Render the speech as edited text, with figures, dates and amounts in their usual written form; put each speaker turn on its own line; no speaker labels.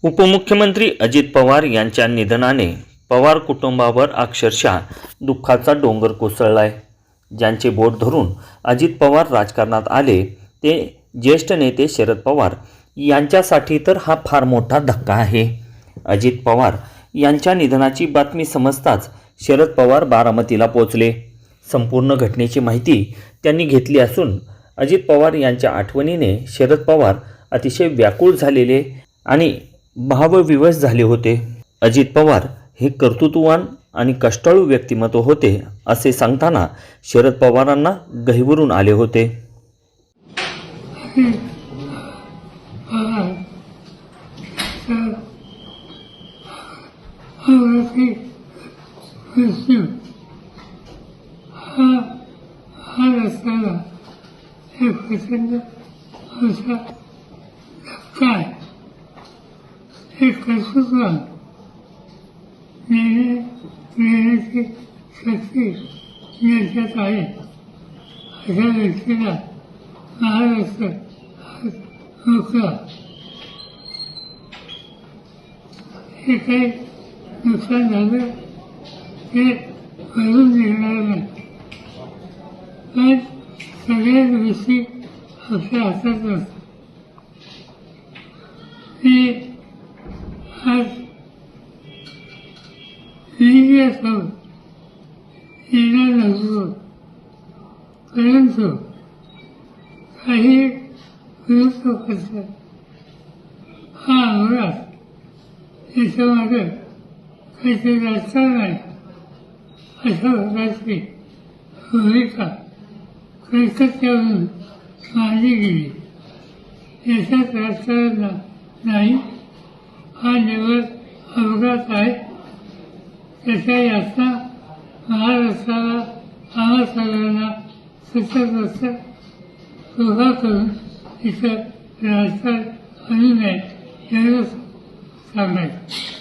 उपमुख्यमंत्री अजित पवार यांच्या निधनाने पवार कुटुंबावर अक्षरशः दुःखाचा डोंगर कोसळलाय। ज्यांचे बोट धरून अजित पवार राजकारणात आले ते ज्येष्ठ नेते शरद पवार यांच्यासाठी तर हा फार मोठा धक्का आहे। अजित पवार यांच्या निधनाची बातमी समजताच शरद पवार बारामतीला पोहोचले। संपूर्ण घटनेची माहिती त्यांनी घेतली असून अजित पवार यांच्या आठवणीने शरद पवार अतिशय व्याकुळ झालेले आणि भावविवश झाले होते। अजित पवार हे कर्तृत्ववान आणि कष्टाळू व्यक्तिमत्व होते असे सांगताना शरद पवारांना गहिवरून आले होते।
कर्तृत्ववान नेण्याची शक्ती ज्याच्यात आहे अशा व्यक्तीला महाराष्ट्र मोकळा हे काही नुकसान झालं ते भरून निघणार नाही, पण सगळ्याच गोष्टी आपल्या हातात नसतात। आज लिहिण्यासोबत येणार नसतो, परंतु काही विरुद्ध करतात हा अंगरात याच्यामध्ये काहीतरी राजकारण आहे अशा प्रकारची भूमिका कलकत्त्यावरून मांडली गेली। याच्यात राजकारण नाही, हा निवड अपघात आहे। त्याच्या यातना महाराष्ट्राला आम्हा सगळ्यांना सतत उभा करून इथं राजकारण आणू नये एवढंच सांगायचं।